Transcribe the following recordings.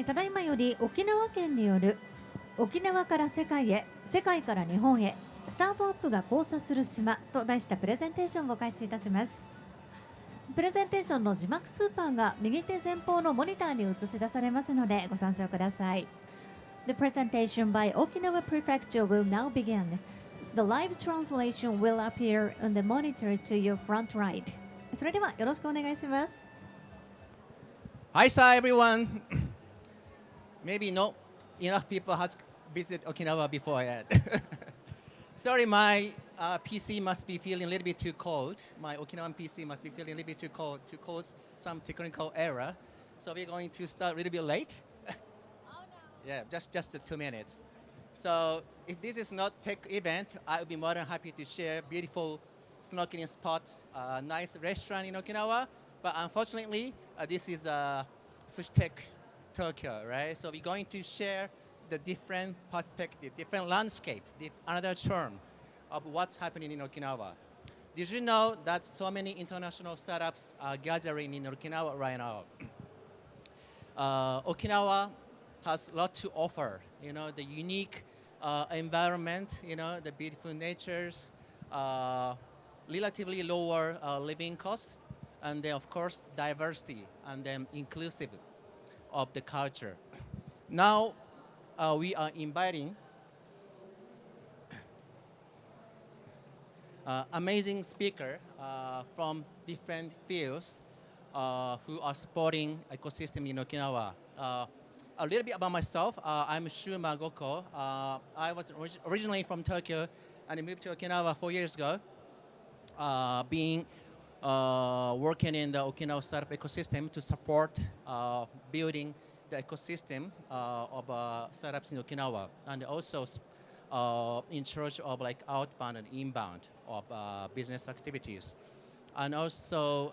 ただいまより沖縄県による沖縄から世界へ、世界から日本へ、スタートアップが交差する島と題したプレゼンテーションを開始いたします。プレゼンテーションの字幕スーパーが右手前方のモニターに映し出されますのでご参照ください。The presentation by Okinawa Prefecture will now begin. The live translation will appear on the monitor to your front right. それではよろしくお願いします。Hi, sir, everyone. Maybe not enough people has visited Okinawa before yet. Sorry, my PC must be feeling a little bit too cold. My Okinawan PC must be feeling a little bit too cold to cause some technical error. So we're going to start a little bit late. Oh, no. Yeah, just 2 minutes. So if this is not tech event, I would be more than happy to share beautiful snorkeling spot, nice restaurant in Okinawa. But unfortunately, this is Sushi Tech Tokyo, right? So we're going to share the different perspective, different landscape, another term of what's happening in Okinawa. Did you know that so many international startups are gathering in Okinawa right now? Okinawa has a lot to offer, you know, the unique environment, you know, the beautiful natures, relatively lower living costs, and then of course diversity and then inclusive of the culture. Now we are inviting amazing speaker from different fields who are supporting ecosystem in Okinawa. A little bit about myself. I'm Shuma Goko. I was originally from Tokyo and I moved to Okinawa 4 years ago. Working in the Okinawa startup ecosystem to support building the ecosystem of startups in Okinawa, and also in charge of like outbound and inbound of business activities. And also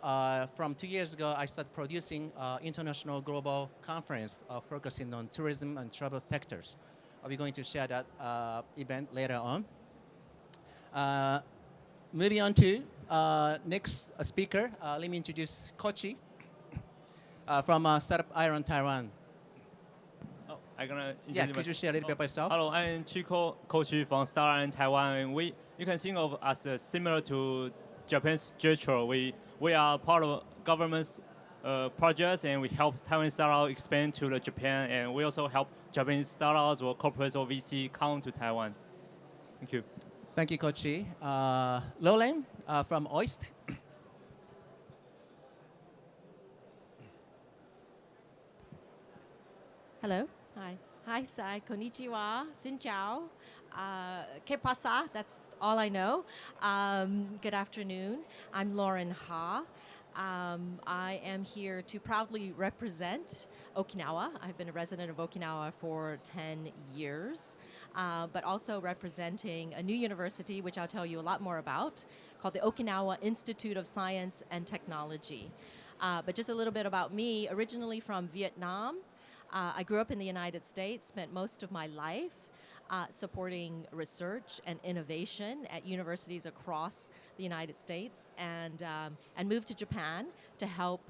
from 2 years ago, I started producing international global conference focusing on tourism and travel sectors. We're going to share that event later on. Moving on to next speaker, let me introduce Kochi from Startup Iron Taiwan. Oh, I'm gonna could you share a little bit about yourself? Hello, I'm Chico Kochi from Startup Iron Taiwan. And you can think of us similar to Japan's gesture. We are part of government's projects, and we help Taiwan startups expand to Japan, and we also help Japanese startups or corporates or VC come to Taiwan. Thank you. Thank you, Kochi. Loren from OIST. Hello. Hi. Hi, Sai. Konnichiwa. Xin chào. Que pasa? That's all I know. Good afternoon. I'm Lauren Ha. I am here to proudly represent Okinawa. I've been a resident of Okinawa for 10 years, but also representing a new university, which I'll tell you a lot more about, called the Okinawa Institute of Science and Technology. But just a little bit about me, originally from Vietnam. I grew up in the United States, spent most of my life supporting research and innovation at universities across the United States, and moved to Japan to help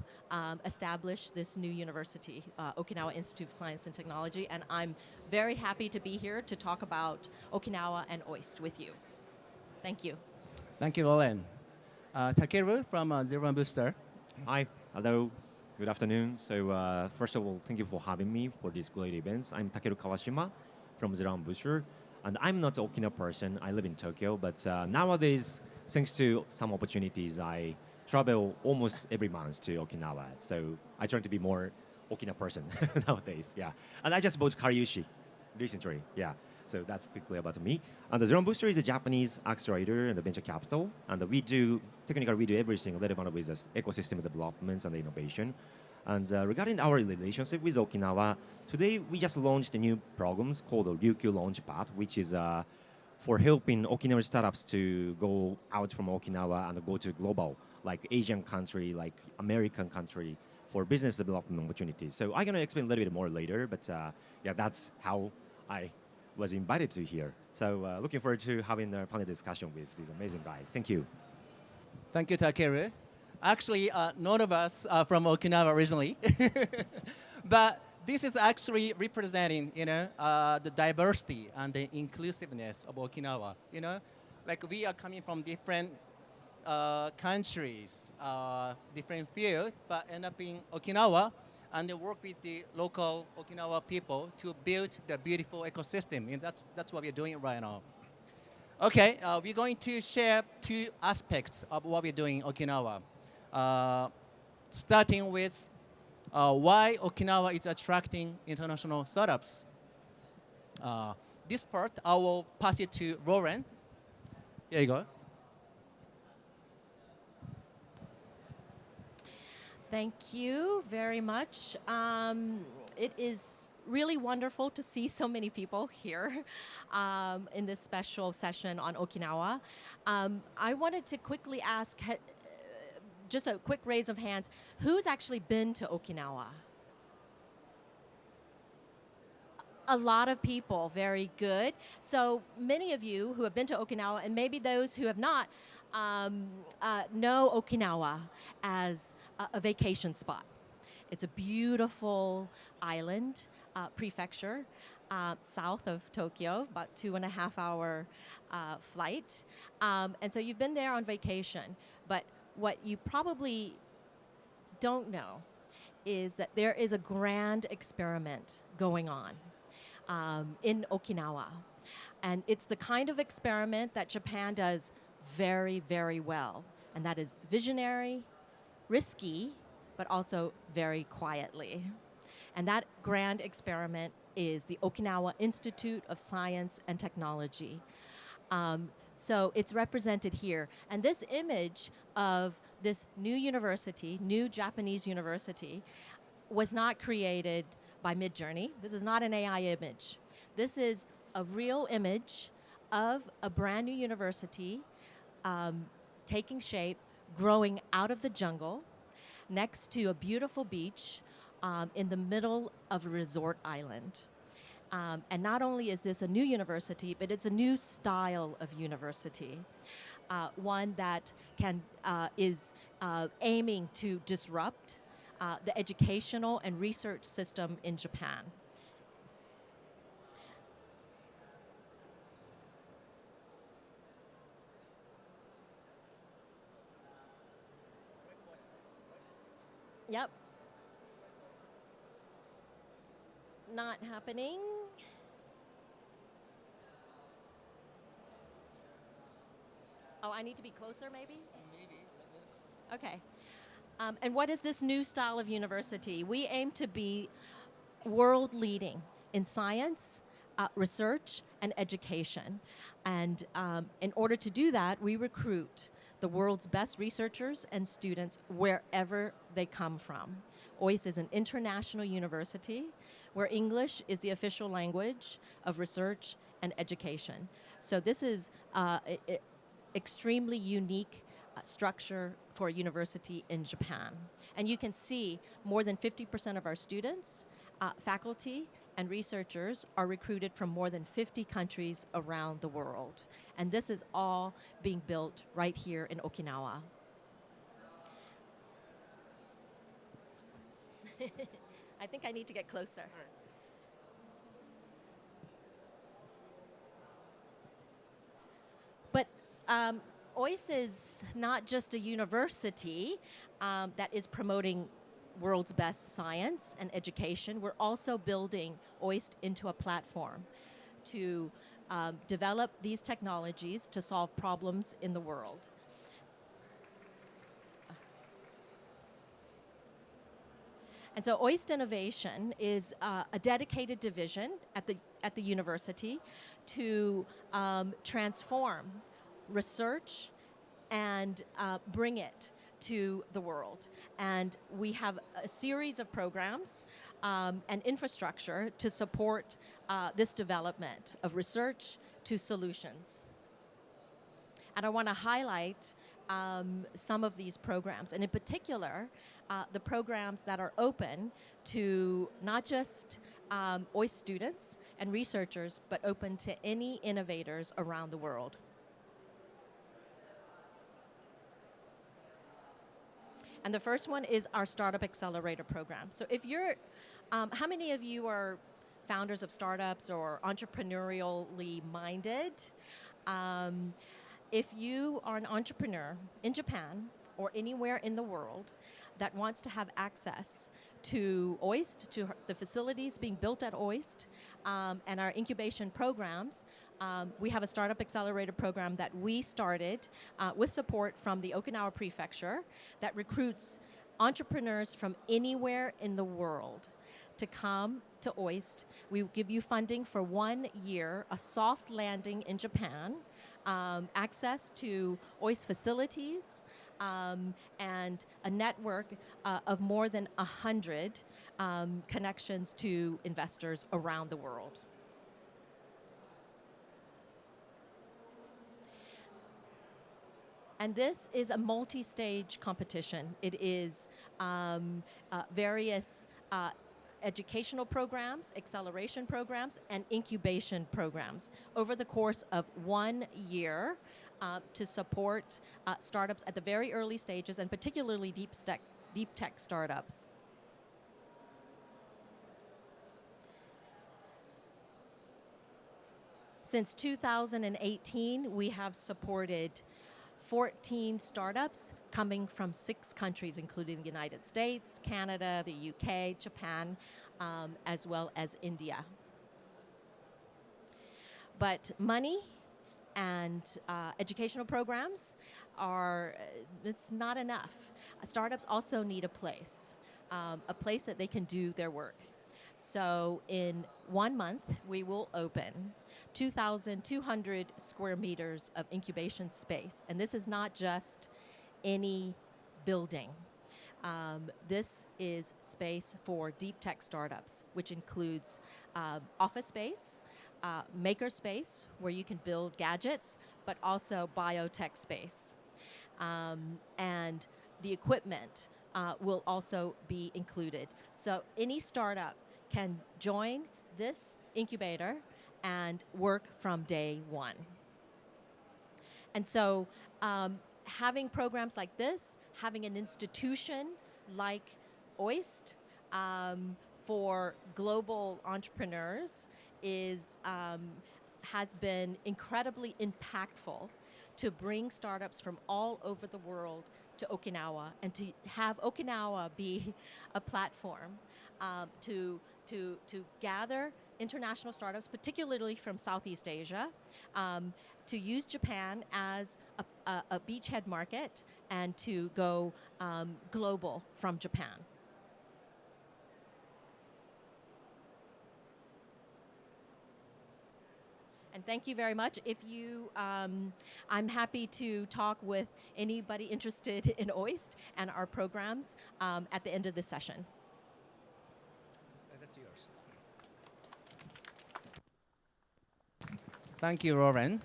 establish this new university, Okinawa Institute of Science and Technology. And I'm very happy to be here to talk about Okinawa and OIST with you. Thank you. Thank you, Loren. Takeru from Zero One Booster. Hi, hello, good afternoon. So first of all, thank you for having me for these great events. I'm Takeru Kawashima from Zero One Booster, and I'm not an Okinawa person. I live in Tokyo, but nowadays, thanks to some opportunities, I travel almost every month to Okinawa. So I try to be more Okinawa person nowadays, yeah. And I just bought Karyushi recently, yeah. So that's quickly about me. And the Zero One Booster is a Japanese accelerator and a venture capital. And we do everything relevant with this ecosystem developments and innovation. And regarding our relationship with Okinawa, today we just launched a new programs called the Ryukyu Launchpad, which is for helping Okinawa startups to go out from Okinawa and go to global, like Asian country, like American country, for business development opportunities. So I'm going to explain a little bit more later, but yeah, that's how I was invited to here. So looking forward to having a panel discussion with these amazing guys. Thank you. Thank you, Takeru. Actually, none of us are from Okinawa originally. But this is actually representing, the diversity and the inclusiveness of Okinawa. Like we are coming from different countries, different fields, but end up in Okinawa, and they work with the local Okinawa people to build the beautiful ecosystem. And that's what we're doing right now. Okay, we're going to share two aspects of what we're doing in Okinawa. Starting with why Okinawa is attracting international startups. This part, I will pass it to Loren. Here you go. Thank you very much. It is really wonderful to see so many people here in this special session on Okinawa. I wanted to quickly ask, just a quick raise of hands, who's actually been to Okinawa? A lot of people, very good. So many of you who have been to Okinawa, and maybe those who have not, know Okinawa as a vacation spot. It's a beautiful island, prefecture, south of Tokyo, about 2.5-hour flight. And so you've been there on vacation, but what you probably don't know is that there is a grand experiment going on in Okinawa. And it's the kind of experiment that Japan does very, very well. And that is visionary, risky, but also very quietly. And that grand experiment is the Okinawa Institute of Science and Technology. So it's represented here. And this image of this new university, new Japanese university, was not created by Midjourney. This is not an AI image. This is a real image of a brand new university taking shape, growing out of the jungle, next to a beautiful beach in the middle of a resort island. And not only is this a new university, but it's a new style of university, one that is aiming to disrupt the educational and research system in Japan. Yep. Not happening. Oh, I need to be closer, maybe? Maybe. Okay. And what is this new style of university? We aim to be world leading in science, research, and education. And in order to do that, we recruit the world's best researchers and students wherever they come from. OIS is an international university where English is the official language of research and education. So this is extremely unique structure for a university in Japan. And you can see more than 50% of our students, faculty, and researchers are recruited from more than 50 countries around the world. And this is all being built right here in Okinawa. I think I need to get closer. But OIS is not just a university that is promoting world's best science and education. We're also building OIST into a platform to develop these technologies to solve problems in the world. And so OIST Innovation is a dedicated division at the university to transform research and bring it to the world. And we have a series of programs and infrastructure to support this development of research to solutions. And I want to highlight some of these programs, and in particular, the programs that are open to not just OIS students and researchers, but open to any innovators around the world. And the first one is our Startup Accelerator program. So if you're How many of you are founders of startups or entrepreneurially minded? If you are an entrepreneur in Japan or anywhere in the world that wants to have access to OIST, to the facilities being built at OIST, and our incubation programs, we have a startup accelerator program that we started with support from the Okinawa Prefecture that recruits entrepreneurs from anywhere in the world to come to OIST. We will give you funding for 1 year, a soft landing in Japan, access to OIST facilities, and a network of more than 100 connections to investors around the world. And this is a multi-stage competition. It is various educational programs, acceleration programs, and incubation programs over the course of 1 year to support startups at the very early stages, and particularly deep tech startups. Since 2018, we have supported 14 startups coming from 6 countries, including the United States, Canada, the UK, Japan, as well as India. But money and educational programs it's not enough. Startups also need a place that they can do their work. So in 1 month, we will open 2,200 square meters of incubation space. And this is not just any building. This is space for deep tech startups, which includes office space, maker space, where you can build gadgets, but also biotech space. And the equipment will also be included. So any startup can join this incubator and work from day one. And so having programs like this, having an institution like OIST for global entrepreneurs has been incredibly impactful to bring startups from all over the world to Okinawa, and to have Okinawa be a platform to gather international startups, particularly from Southeast Asia, to use Japan as a beachhead market, and to go global from Japan. And thank you very much. If you, I'm happy to talk with anybody interested in OIST and our programs at the end of this session. That's yours. Thank you, Lauren.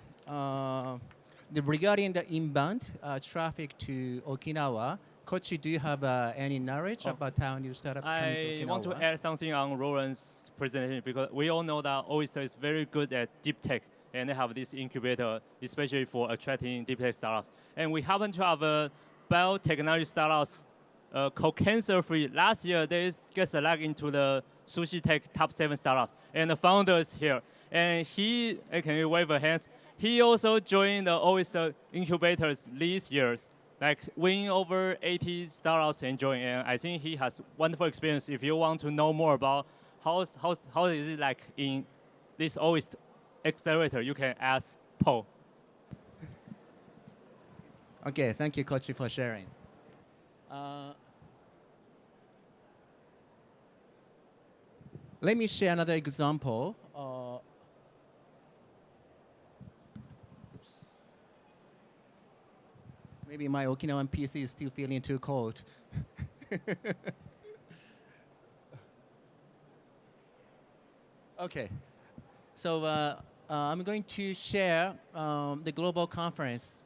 Regarding the inbound traffic to Okinawa, Kochi, do you have any knowledge about how new startups coming to Okinawa? I want to add something on Lauren's presentation, because we all know that Oyster is very good at deep tech, and they have this incubator, especially for attracting deep tech startups. And we happen to have a biotechnology startups called Cancer Free. Last year, they get selected into the Sushi Tech Top 7 startups, and the founder is here. And he, can you wave a hand? He also joined the Oyster incubators these years, like winning over 80 startups and joining. And I think he has wonderful experience. If you want to know more about how is it like in this Oyster accelerator, you can ask Paul. Okay, thank you, Kochi, for sharing. Let me share another example. Oops. Maybe my Okinawan PC is still feeling too cold. Okay, so I'm going to share the global conference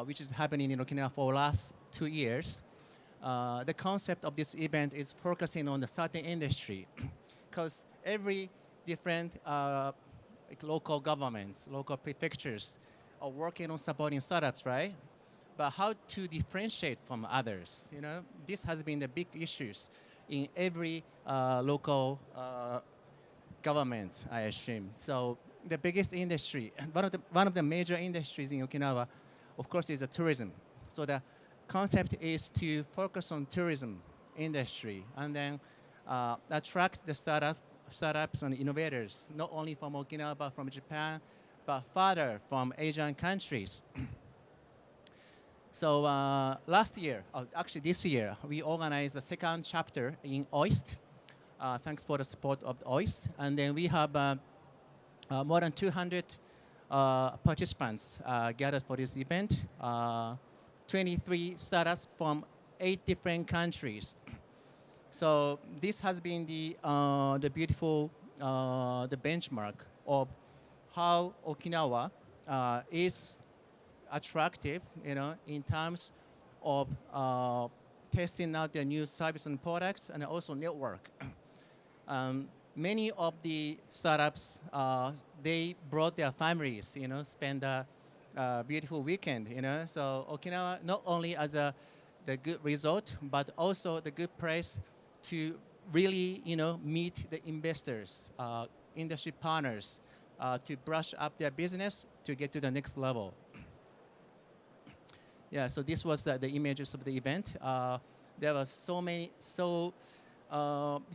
which is happening in Okinawa for the last 2 years. The concept of this event is focusing on the certain industry, because every different local governments, local prefectures are working on supporting startups, right? But how to differentiate from others? You know, this has been the big issues in every local governments, I assume. So the biggest industry, one of the major industries in Okinawa, of course, is the tourism. So the concept is to focus on tourism industry and then attract the startups and innovators, not only from Okinawa, but from Japan, but further from Asian countries. So last year, actually this year, we organized a second chapter in OIST. Thanks for the support of OIST. And then we have more than 200 participants gathered for this event. 23 startups from 8 different countries. So this has been the beautiful the benchmark of how Okinawa is attractive, in terms of testing out their new service and products and also network. Many of the startups, they brought their families, spend a beautiful weekend, So Okinawa, not only as the good result, but also the good place to really, meet the investors, industry partners, to brush up their business to get to the next level. Yeah, so this was the images of the event. There was so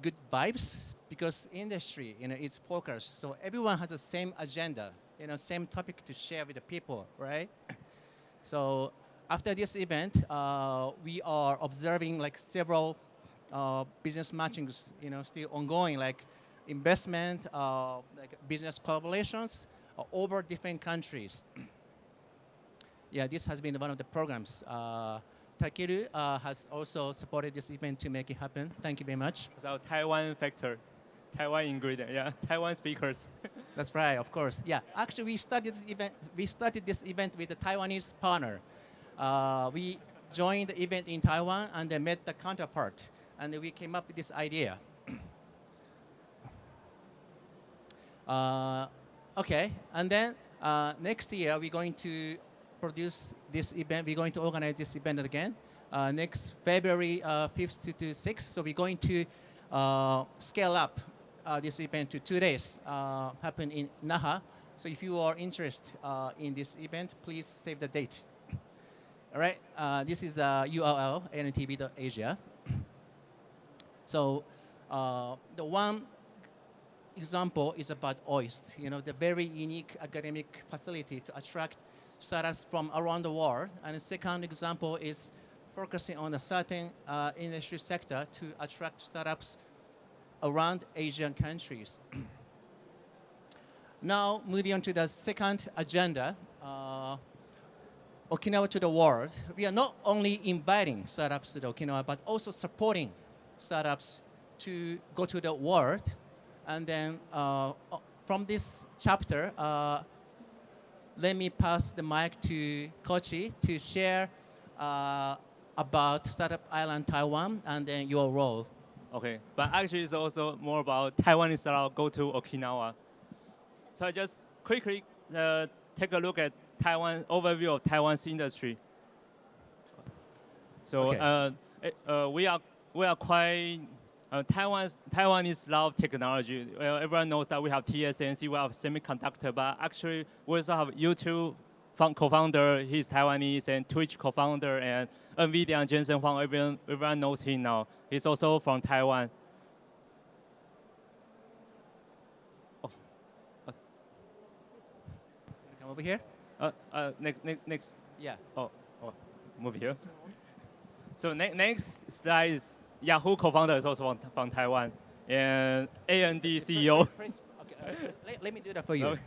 good vibes because industry, is focused. So everyone has the same agenda, same topic to share with the people, right? So after this event, we are observing like several business matchings, still ongoing, like investment, like business collaborations over different countries. Yeah, this has been one of the programs. Takeru has also supported this event to make it happen. Thank you very much. So Taiwan factor, Taiwan ingredient, yeah, Taiwan speakers. That's right, of course. Yeah, actually, we started this event with a Taiwanese partner. We joined the event in Taiwan and then met the counterpart, and we came up with this idea. Okay, and then next year we're going to produce this event. We're going to organize this event again next February 5th to 6th. So we're going to scale up this event to 2 days, happen in Naha. So if you are interested in this event, please save the date. All right, this is URL, ntb.asia. So the one example is about OIST, the very unique academic facility to attract startups from around the world. And the second example is focusing on a certain industry sector to attract startups around Asian countries. Now, moving on to the second agenda, Okinawa to the world. We are not only inviting startups to the Okinawa, but also supporting startups to go to the world. And then from this chapter, let me pass the mic to Kochi to share about Startup Island Taiwan and then your role. Okay, but actually it's also more about Taiwanese startup go to Okinawa. So I just quickly take a look at Taiwan overview of Taiwan's industry. So Okay. we are quite Taiwanese love technology. Everyone knows that we have TSMC, we have semiconductor, but actually we also have YouTube co-founder, he's Taiwanese, and Twitch co-founder, and NVIDIA and Jensen Huang, everyone knows him now. He's also from Taiwan. Oh. Come over here. Next. Yeah. Oh, move here. So next slide is Yahoo co-founder is also from Taiwan, and A&D CEO. Let me do that for you.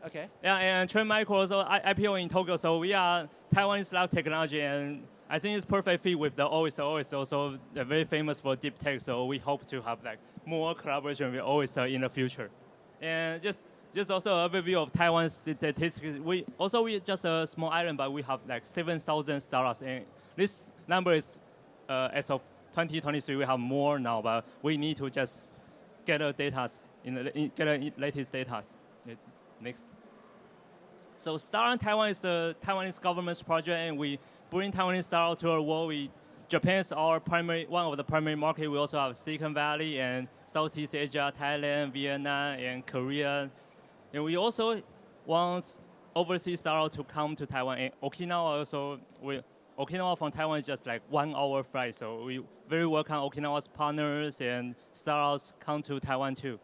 Okay. Yeah, and Trend Micro also IPO in Tokyo, so we are Taiwanese lab technology, and I think it's perfect fit with the OIST. The OIST also they're very famous for deep tech, so we hope to have like more collaboration with OIST in the future. And just also an overview of Taiwan's statistics. We just a small island, but we have like 7,000 startups, and this number is as of 2023. We have more now, but we need to just get the data get the latest data. Next. So Start in Taiwan is the Taiwanese government's project, and we bring Taiwanese startups to our world. We Japan is our one of the primary market. We also have Silicon Valley and Southeast Asia, Thailand, Vietnam, and Korea. And we also want overseas startups to come to Taiwan. And Okinawa from Taiwan is just like 1 hour flight. So we very welcome Okinawa's partners and startups come to Taiwan too.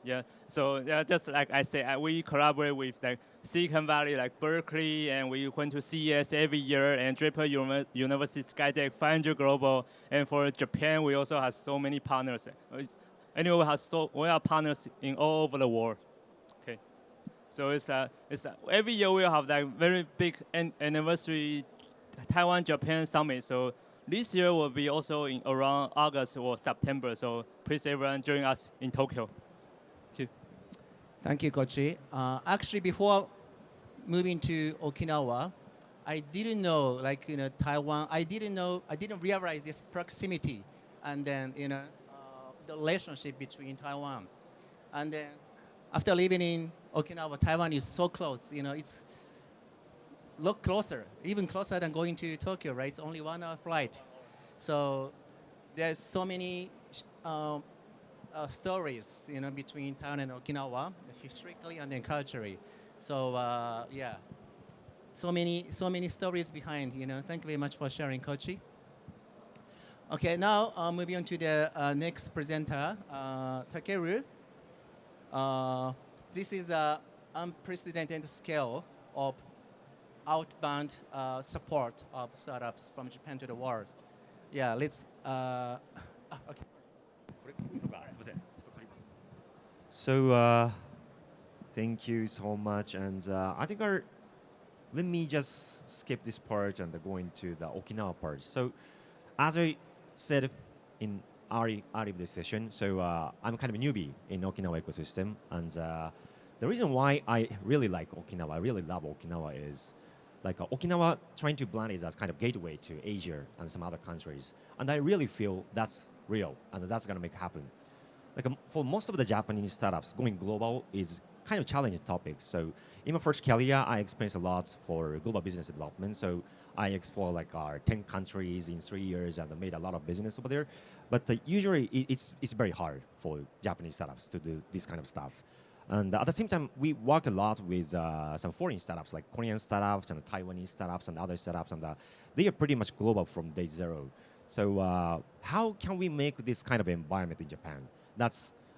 Yeah, so yeah, just like I said, we collaborate with like Silicon Valley, like Berkeley, and we went to CES every year, and Draper University, Skydeck, 500 Global, and for Japan, we also have so many partners. Anyway, we have partners in all over the world. Okay, so it's every year we have like very big anniversary Taiwan-Japan summit. So this year will be also in around August or September. So please everyone join us in Tokyo. Thank you, Kochi. Actually, before moving to Okinawa, I didn't know, like, Taiwan. I didn't realize this proximity, and then, the relationship between Taiwan. And then, after living in Okinawa, Taiwan is so close. It's look closer, even closer than going to Tokyo, right? It's only 1 hour flight. So there's so many stories, between Taiwan and Okinawa, historically and then culturally. So yeah, so many stories behind. Thank you very much for sharing, Kochi. Okay, now moving on to the next presenter, Takeru. This is an unprecedented scale of outbound support of startups from Japan to the world. Yeah, let's. Okay. So thank you so much, and I think let me just skip this part and go into the Okinawa part. So as I said in early this session, so I'm kind of a newbie in Okinawa ecosystem, and the reason why I really like Okinawa, I really love Okinawa is like Okinawa trying to blend it as kind of gateway to Asia and some other countries, and I really feel that's real and that's gonna make happen. Like for most of the Japanese startups, going global is kind of challenging topic. So in my first career, I experienced a lot for global business development. So I explored like 10 countries in 3 years and made a lot of business over there. But usually it's very hard for Japanese startups to do this kind of stuff. And at the same time, we work a lot with some foreign startups, like Korean startups and Taiwanese startups and other startups, and they are pretty much global from day zero. So how can we make this kind of environment in Japan?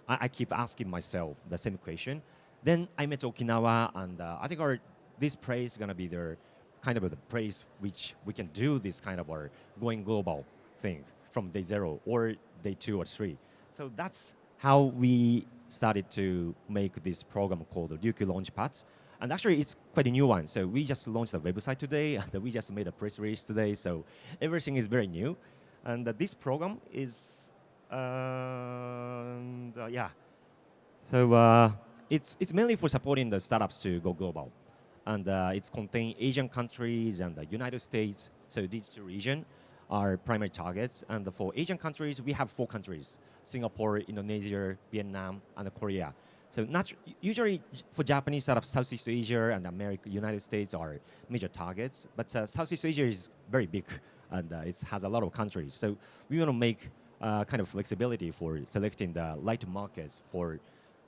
I keep asking myself the same question. Then I met Okinawa, and I think this place is gonna be the kind of the place which we can do this kind of our going global thing from day zero or day 2 or 3. So that's how we started to make this program called the Ryukyu Launchpad. And actually, it's quite a new one. So we just launched the website today, and we just made a press release today. So everything is very new. And this program is yeah. So it's mainly for supporting the startups to go global, and it's contain Asian countries and the United States. So these two regions are primary targets, and for Asian countries we have 4 countries: Singapore, Indonesia, Vietnam, and Korea. So usually for Japanese startups, Southeast Asia and America, United States are major targets, but Southeast Asia is very big and it has a lot of countries. So we want to make kind of flexibility for selecting the right markets for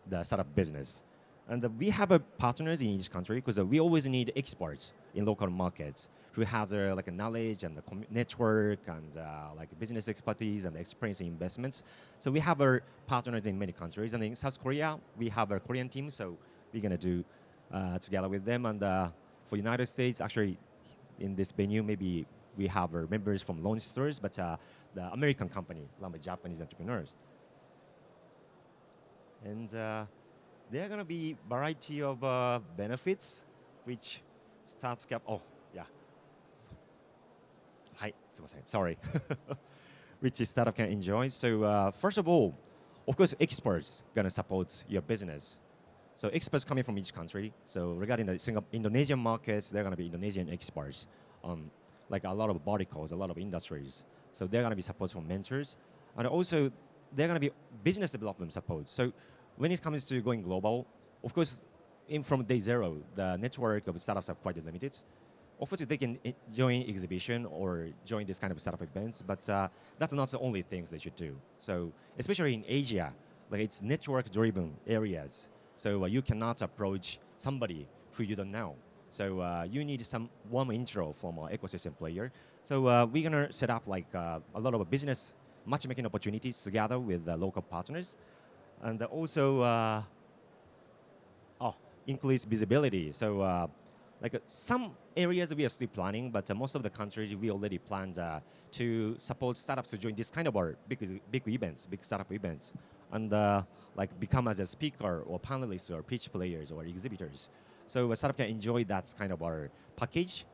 the startup business. And we have partners in each country because we always need experts in local markets who has like a knowledge and the network and like business expertise and experience in investments. So we have our partners in many countries. And in South Korea, we have a Korean team, so we're gonna do together with them. And for United States, actually in this venue, maybe we have our members from Launch Stores, but the American company run by Japanese entrepreneurs. And there are going to be variety of benefits, which starts cap. Oh, yeah. Hi, sorry. Which startup can enjoy. So first of all, of course, experts going to support your business. So experts coming from each country. So regarding the Indonesian markets, they're going to be Indonesian experts on like a lot of verticals, a lot of industries. So they're going to be support from mentors. And also, they're going to be business development support. So when it comes to going global, of course, from day zero, the network of startups are quite limited. of course, they can join exhibition or join this kind of startup events, but that's not the only things they should do. So especially in Asia, like it's network-driven areas. So you cannot approach somebody who you don't know. So you need some warm intro from an ecosystem player. So we're gonna set up like a lot of business matchmaking opportunities together with local partners, and also increase visibility. So like some areas we are still planning, but most of the countries we already planned to support startups to join this kind of our big events, big startup events, and like become as a speaker or panelists or pitch players or exhibitors. So a startup can enjoy that kind of our package.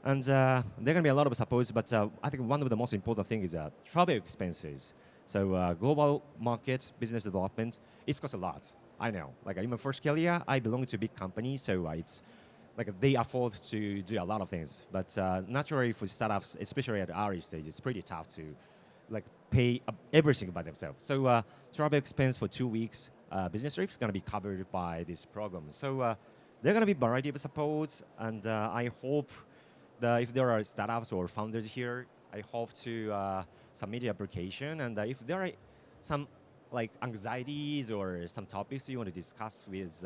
And there are going to be a lot of supports, but I think one of the most important things is travel expenses. So global market, business development, it costs a lot. I know. Like in my first career, I belong to a big company, so it's like they afford to do a lot of things. But naturally for startups, especially at our stage, it's pretty tough to like pay everything by themselves. So travel expense for 2 weeks, business trip is going to be covered by this program. So there are going to be a variety of supports, and I hope that if there are startups or founders here, I hope to submit the application. And if there are some like anxieties or some topics you want to discuss with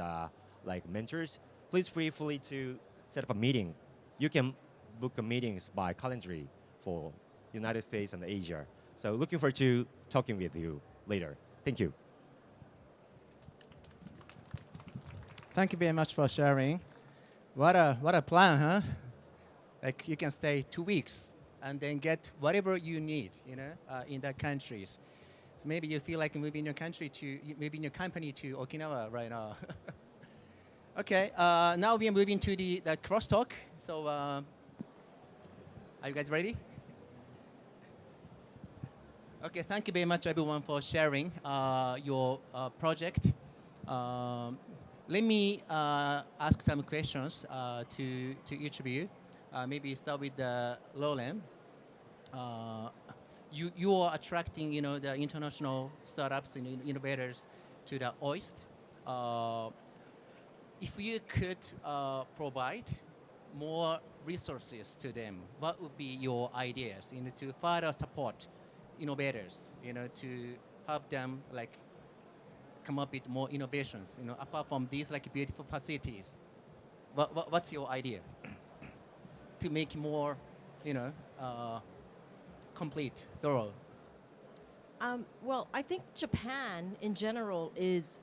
like mentors, please feel free to set up a meeting. You can book meetings by Calendly for United States and Asia. So looking forward to talking with you later. Thank you. Thank you very much for sharing. What a plan, huh? Like you can stay 2 weeks and then get whatever you need, in the countries. So maybe you feel like moving your company to Okinawa right now. Okay, now we are moving to the crosstalk. So are you guys ready? Okay, thank you very much everyone for sharing your project. Let me ask some questions to each of you. Maybe start with Roland. You are attracting, the international startups and innovators to the OIST. If you could provide more resources to them, what would be your ideas, to further support innovators, to help them like come up with more innovations, apart from these like beautiful facilities? What's your idea to make more, complete, thorough? Well, I think Japan in general is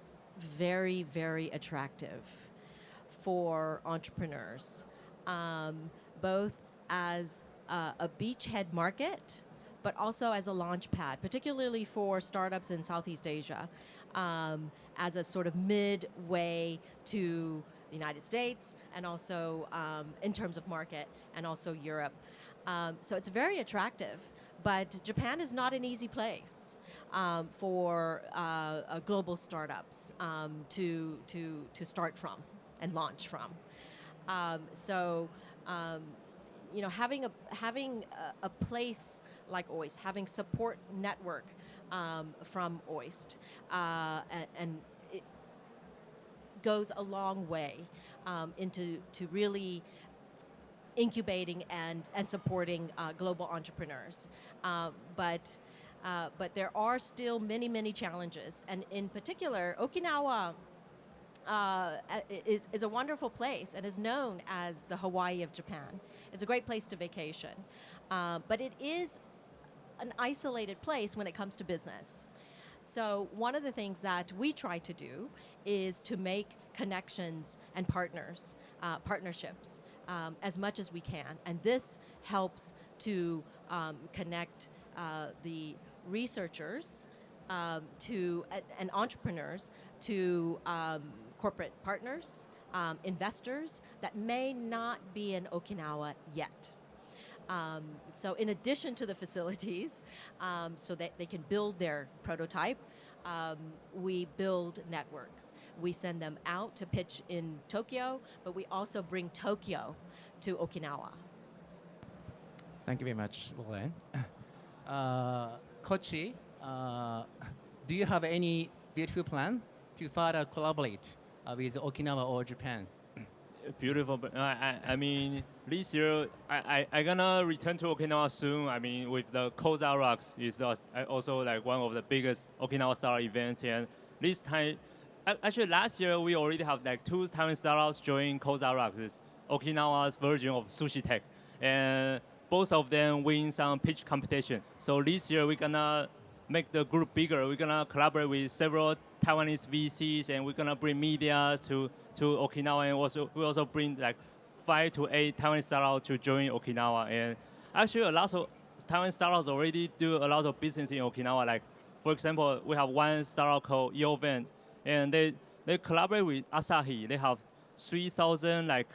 very, very attractive for entrepreneurs, both as a beachhead market, but also as a launch pad, particularly for startups in Southeast Asia, as a sort of midway to the United States, and also in terms of market, and also Europe. So it's very attractive, but Japan is not an easy place for global startups to start from and launch from. Having a place like OIST, having support network from OIST, and it goes a long way into really incubating and supporting global entrepreneurs. But there are still many challenges, and in particular, Okinawa is a wonderful place and is known as the Hawaii of Japan. It's a great place to vacation, but it is an isolated place when it comes to business. So one of the things that we try to do is to make connections and partnerships as much as we can, and this helps to connect the researchers and entrepreneurs to corporate partners, investors that may not be in Okinawa yet. So in addition to the facilities, so that they can build their prototype, we build networks. We send them out to pitch in Tokyo, but we also bring Tokyo to Okinawa. Thank you very much, Roland. Kochi, do you have any beautiful plan to further collaborate with Okinawa or Japan? Beautiful. But I mean, this year I gonna return to Okinawa soon. I mean, with the Koza Rocks is also like one of the biggest Okinawa startup events. And this time, actually last year we already have like 2 Taiwan startups join Koza Rocks, it's Okinawa's version of Sushi Tech, and both of them win some pitch competition. So this year we're gonna make the group bigger. We're gonna collaborate with several Taiwanese VCs, and we're gonna bring media to Okinawa, and we also bring like 5 to 8 Taiwanese startups to join Okinawa. And actually, a lot of Taiwan startups already do a lot of business in Okinawa. Like, for example, we have one startup called Yovan, and they collaborate with Asahi. They have 3,000 like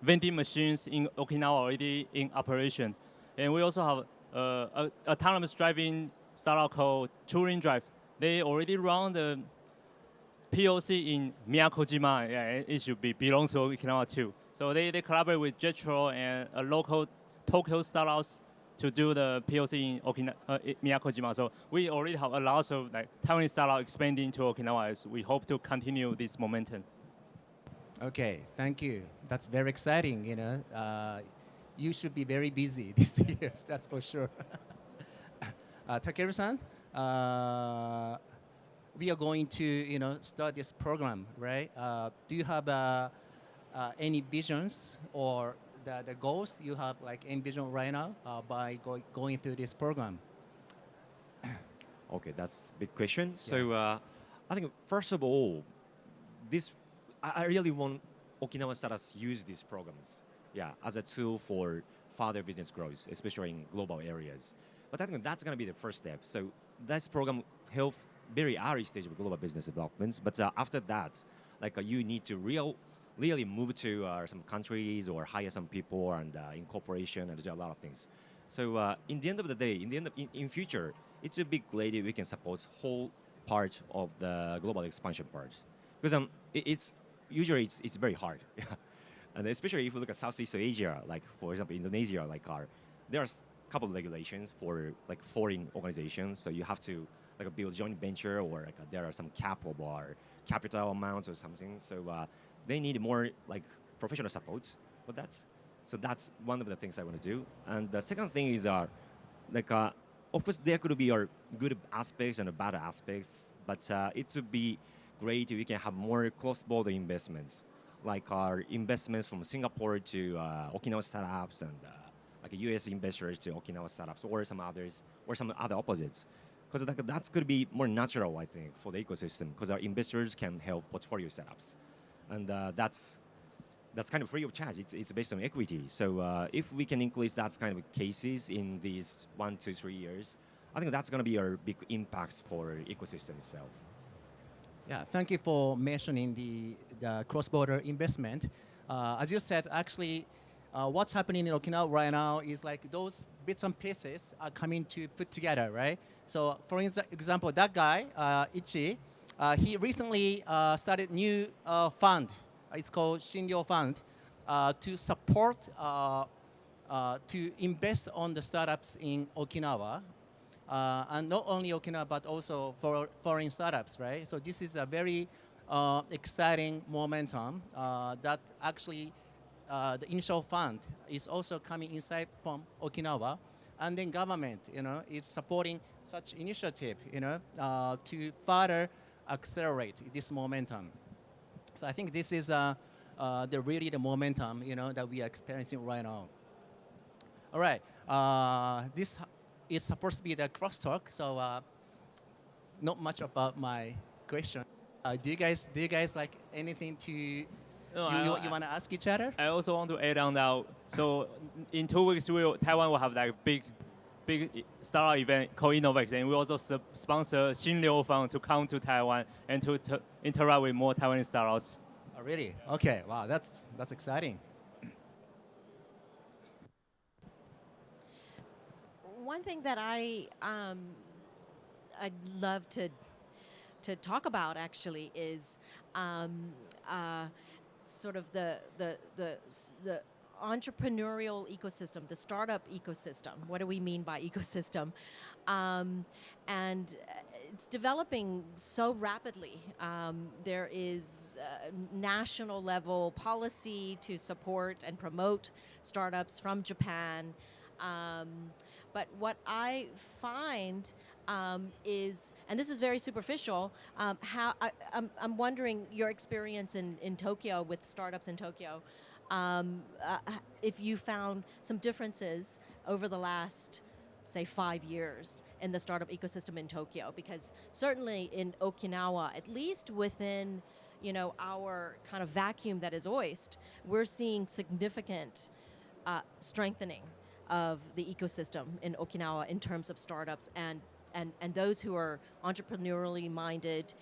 vending machines in Okinawa already in operation. And we also have a autonomous driving startup called Touring Drive. They already run the POC in Miyakojima. Yeah, it should belongs to Okinawa too. So they collaborate with Jetro and a local Tokyo startups to do the POC in Miyakojima. So we already have a lot of like Taiwanese startups expanding to Okinawa. As we hope to continue this momentum. Okay, thank you. That's very exciting. You know, you should be very busy this year. That's for sure. Takeru-san, we are going to start this program, right? Do you have any visions or the goals you have like envisioned right now by going through this program? Okay, that's a big question. Yeah. So I think first of all, I really want Okinawa startups use these programs, as a tool for further business growth, especially in global areas. But I think that's going to be the first step. So this program help very early stage of global business developments. But after that, like you need to really move to some countries or hire some people and incorporation and do a lot of things. So in the end of the day, in future, it would be great if we can support whole part of the global expansion part, because it's very hard. And especially if you look at Southeast Asia, like for example Indonesia, like there's a couple of regulations for like foreign organizations, so you have to like build joint venture, or like there are some cap or capital amounts or something. So they need more like professional support. But that's one of the things I want to do. And the second thing is like of course there could be good aspects and bad aspects, but it would be great if we can have more cross-border investments, like our investments from Singapore to Okinawa startups, and like US investors to Okinawa startups, or some other opposites. Because that's going to be more natural, I think, for the ecosystem, because our investors can help portfolio setups. And that's kind of free of charge. It's based on equity. So if we can increase that kind of cases in these 1 to 3 years, I think that's going to be a big impact for ecosystem itself. Yeah, thank you for mentioning the cross-border investment. As you said, actually, what's happening in Okinawa right now is like those bits and pieces are coming to put together, right? So, for example, that guy, Ichi, he recently started new fund. It's called Shinryo Fund, to support, to invest on the startups in Okinawa. And not only Okinawa, but also for foreign startups, right? So this is a very exciting momentum that actually the initial fund is also coming inside from Okinawa, and then government, is supporting such initiative, to further accelerate this momentum. So I think this is really the momentum, that we are experiencing right now. All right, this is supposed to be the crosstalk, so not much about my question. Do you guys like anything to? No, you want to ask each other? I also want to add on that. So in 2 weeks, Taiwan will have like big startup event called Innovex, and we also sponsor Shinryo Fund to come to Taiwan and to interact with more Taiwanese startups. Oh, really? Okay. Wow, that's exciting. One thing that I'd love to talk about actually is sort of the entrepreneurial ecosystem, the startup ecosystem. What do we mean by ecosystem? And it's developing so rapidly. There is national level policy to support and promote startups from Japan. But what I find is, and this is very superficial, I'm wondering your experience in Tokyo with startups in Tokyo. If you found some differences over the last, say, 5 years in the startup ecosystem in Tokyo, because certainly in Okinawa, at least within our kind of vacuum that is OIST, we're seeing significant strengthening of the ecosystem in Okinawa in terms of startups and those who are entrepreneurially minded,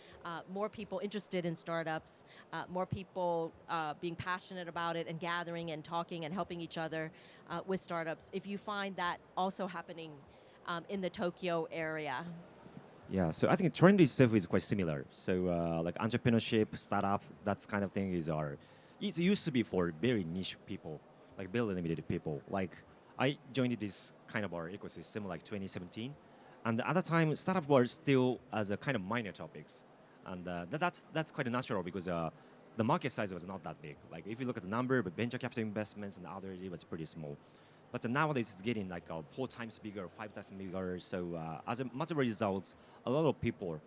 more people interested in startups, more people being passionate about it and gathering and talking and helping each other with startups. If you find that also happening in the Tokyo area. Yeah, so I think the trend itself is quite similar. So like entrepreneurship, startup, that kind of thing it used to be for very niche people, like very limited people. Like I joined this kind of our ecosystem like 2017. And at the time, startup was still as a kind of minor topics. And that's quite natural because the market size was not that big. Like if you look at the number of venture capital investments and others, it was pretty small. But nowadays it's getting like 4 times bigger, 5 times bigger. So as a matter of result, a lot of people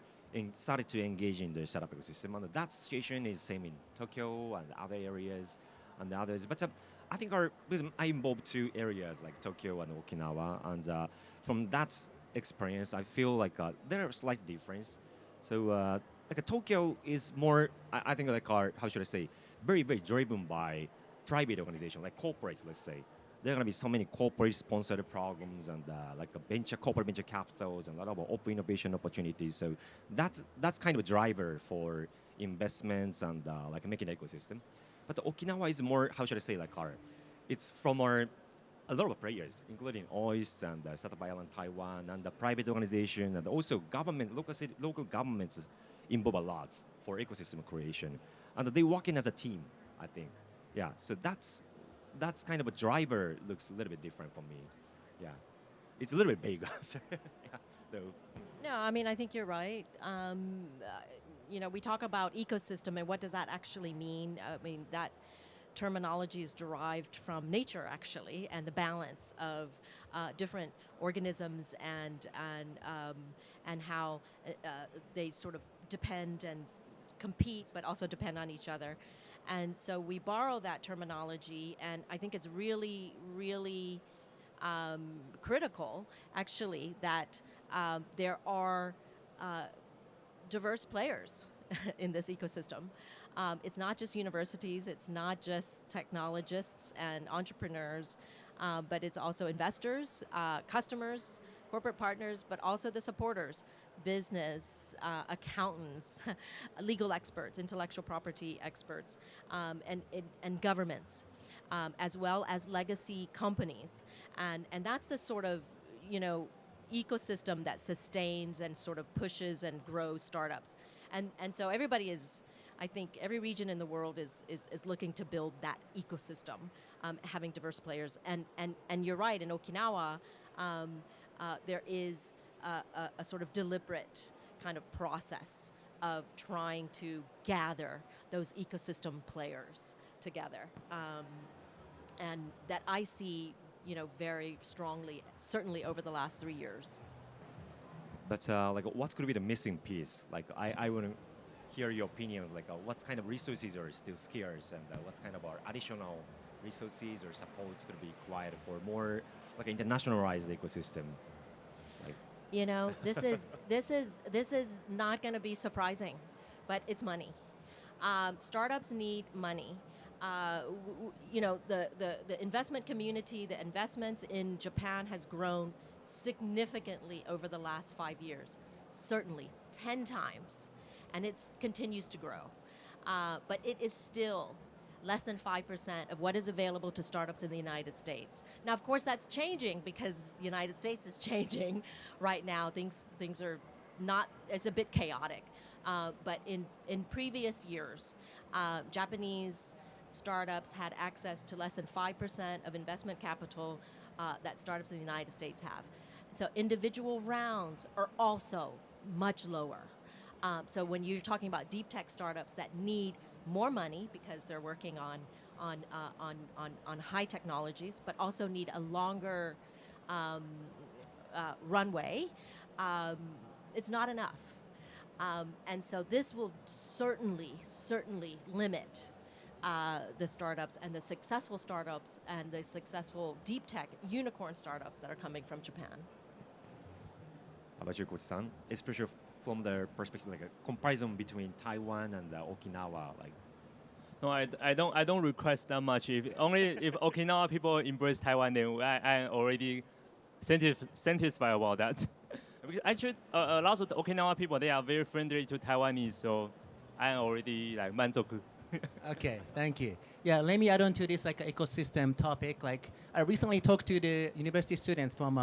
started to engage in the startup ecosystem. And that situation is same in Tokyo and other areas and others. But I think because I involved 2 areas like Tokyo and Okinawa. And from that experience, I feel like there are slight difference. So like Tokyo is more, I think like how should I say, very, very driven by private organization, like corporates, let's say. There are going to be so many corporate sponsored programs and like corporate venture capitals and a lot of open innovation opportunities. So that's kind of a driver for investments and like making an ecosystem. But Okinawa is more, how should I say, like it's from a lot of players, including OIST and Startup Island Taiwan and the private organization and also government, local governments involve a lot for ecosystem creation. And they work in as a team, I think. Yeah, so that's kind of a driver looks a little bit different for me. Yeah, it's a little bit vague. Yeah, though. No, I mean, I think you're right. We talk about ecosystem and what does that actually mean? I mean, that terminology is derived from nature, actually, and the balance of different organisms and how they sort of depend and compete, but also depend on each other. And so we borrow that terminology, and I think it's really, really critical, actually, that there are diverse players in this ecosystem. It's not just universities, it's not just technologists and entrepreneurs, but it's also investors, customers, corporate partners, but also the supporters, business, accountants, legal experts, intellectual property experts, and governments, as well as legacy companies. And that's the sort of, ecosystem that sustains and sort of pushes and grows startups. And so everybody is, I think every region in the world is looking to build that ecosystem, having diverse players. And you're right, in Okinawa, there is a sort of deliberate kind of process of trying to gather those ecosystem players together. And that I see, very strongly, certainly over the last 3 years. But like, what could be the missing piece? Like, I want to hear your opinions. Like, what kind of resources are still scarce, and what kind of additional resources or supports could be required for more like internationalized ecosystem? Like, this is not going to be surprising, but it's money. Startups need money. The investment community, the investments in Japan has grown significantly over the last 5 years, certainly 10 times, and it continues to grow. But it is still less than 5% of what is available to startups in the United States. Now, of course, that's changing because the United States is changing right now. Things are not, it's a bit chaotic. But in previous years, Japanese startups had access to less than 5% of investment capital that startups in the United States have. So individual rounds are also much lower. So when you're talking about deep tech startups that need more money because they're working on high technologies, but also need a longer runway, it's not enough. And so this will certainly limit the startups and the successful startups and the successful deep tech unicorn startups that are coming from Japan. How about you, Coach-san? Especially from the perspective, like a comparison between Taiwan and Okinawa, like. No, I don't request that much. If Okinawa people embrace Taiwan, then I already satisfied about that. Because actually, a lot of the Okinawa people, they are very friendly to Taiwanese, so I'm already like 만족. Okay, thank you. Yeah, let me add on to this like ecosystem topic. Like I recently talked to the university students from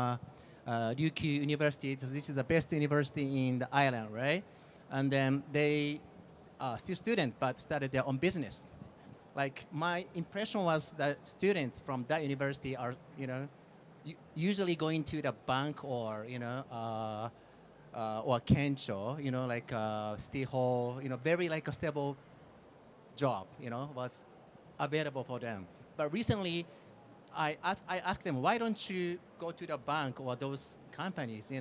Ryukyu University. So this is the best university in the island, right? And then they still student, but started their own business. Like my impression was that students from that university are, usually going to the bank or, or kensho, like stay hall, very like a stable job, was available for them. But recently, I asked them, why don't you go to the bank or those companies?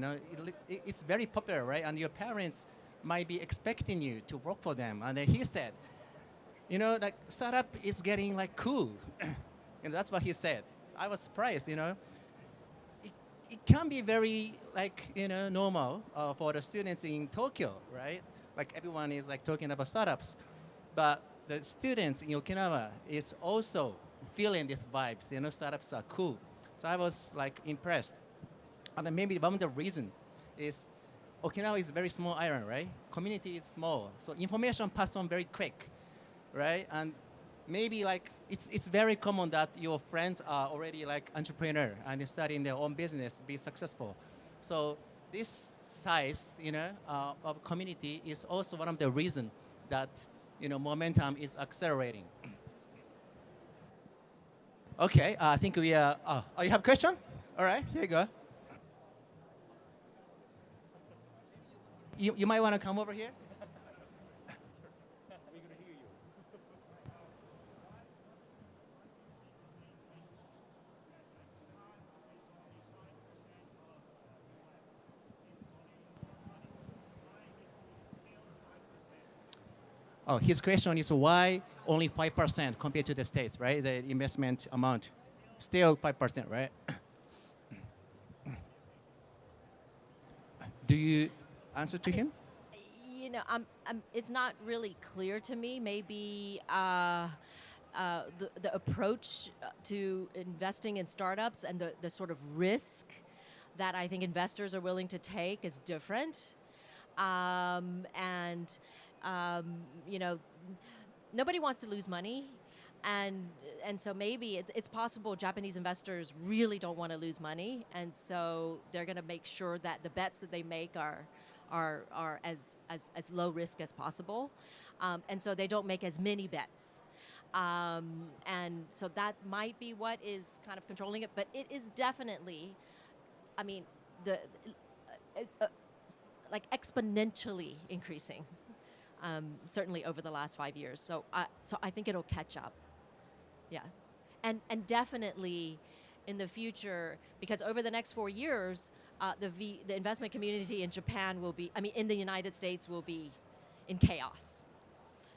It's very popular, right? And your parents might be expecting you to work for them. And then he said, like startup is getting like cool. And that's what he said. I was surprised, It can be very like, normal for the students in Tokyo, right? Like everyone is like talking about startups. But the students in Okinawa is also feeling these vibes, startups are cool. So I was like impressed. And then maybe one of the reason is Okinawa is a very small island, right? Community is small, so information pass on very quick, right? And maybe like it's very common that your friends are already like entrepreneur and starting their own business, be successful. So this size, of community is also one of the reason that momentum is accelerating. Okay, I think we are. Oh, you have a question? All right, here you go. You might want to come over here. Oh, his question is why only 5% compared to the States, right? The investment amount, still 5%, right? Do you answer to him? It's not really clear to me. Maybe the approach to investing in startups and the sort of risk that I think investors are willing to take is different. Nobody wants to lose money, and so maybe it's possible Japanese investors really don't want to lose money, and so they're going to make sure that the bets that they make are as low risk as possible, and so they don't make as many bets, and so that might be what is kind of controlling it. But it is definitely, like exponentially increasing. Certainly over the last 5 years. So I think it'll catch up. Yeah. And definitely in the future, because over the next 4 years, the investment community in Japan in the United States will be in chaos.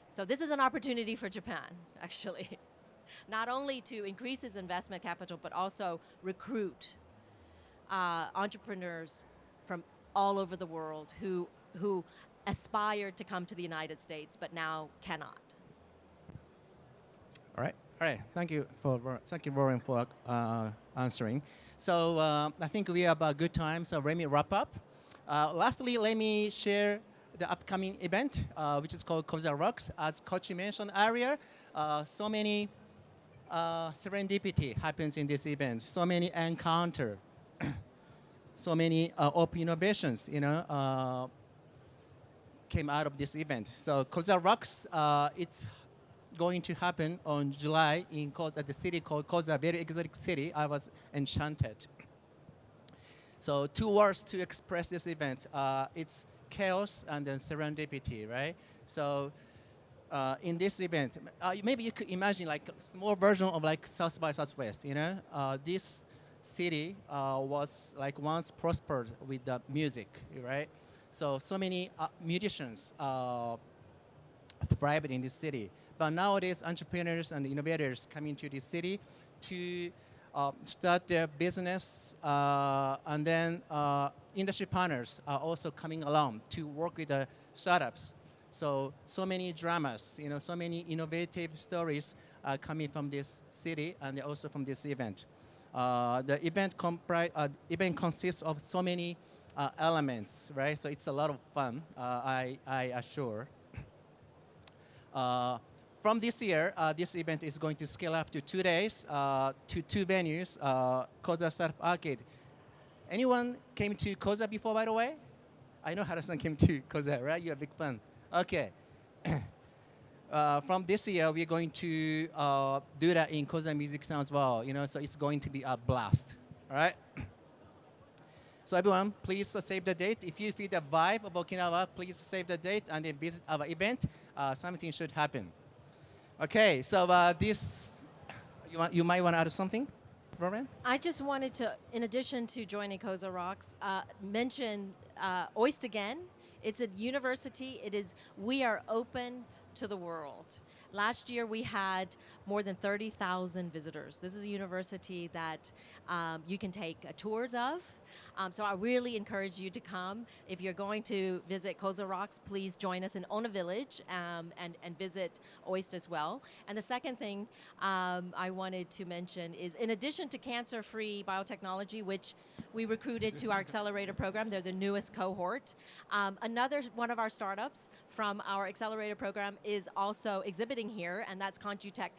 So this is an opportunity for Japan, actually. Not only to increase its investment capital, but also recruit entrepreneurs from all over the world who aspired to come to the United States, but now cannot. All right. Thank you, Warren, for answering. So I think we have a good time. So let me wrap up. Lastly, let me share the upcoming event, which is called Koza Rocks. As Kochi mentioned earlier, so many serendipity happens in this event. So many encounter, so many open innovations, came out of this event. So Koza Rocks, it's going to happen on July in at the city called Koza, very exotic city. I was enchanted. So 2 words to express this event. It's chaos and then serendipity, right? So in this event, maybe you could imagine like a small version of like South by Southwest, this city was like once prospered with the music, right? So many musicians thrived in this city. But nowadays, entrepreneurs and innovators come into this city to start their business, and then industry partners are also coming along to work with the startups. So many dramas, so many innovative stories are coming from this city and also from this event. The event consists of so many elements, right? So it's a lot of fun, I assure. From this year, this event is going to scale up to 2 days, to 2 venues, Koza Startup Arcade. Anyone came to Koza before, by the way? I know Hara-san came to Koza, right? You're a big fan. Okay. From this year, we're going to do that in Koza Music Town as well, so it's going to be a blast, all right? So everyone, please save the date. If you feel the vibe of Okinawa, please save the date and then visit our event. Something should happen. Okay, so you might want to add something, Roman? I just wanted to, in addition to joining Koza Rocks, mention OIST again. It's a university. We are open to the world. Last year we had more than 30,000 visitors. This is a university that you can take tours of. So I really encourage you to come. If you're going to visit Koza Rocks, please join us in Ona Village and visit OIST as well. And the second thing I wanted to mention is, in addition to cancer-free biotechnology, which we recruited to our accelerator program, they're the newest cohort. Another one of our startups from our accelerator program is also exhibiting here, and that's ConjuTech.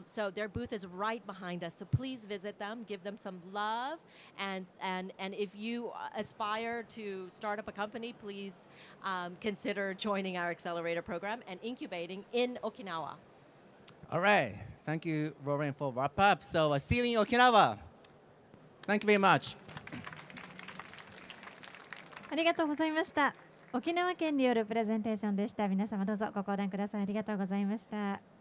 So their booth is right behind us. So please visit them, give them some love, and if you aspire to start up a company, please consider joining our accelerator program and incubating in Okinawa. All right. Thank you, Rowan, for wrap up. So see you in Okinawa. Thank you very much. ありがとうございました。沖縄県によるプレゼンテーションでした。皆様どうぞご講談ください。ありがとうございました。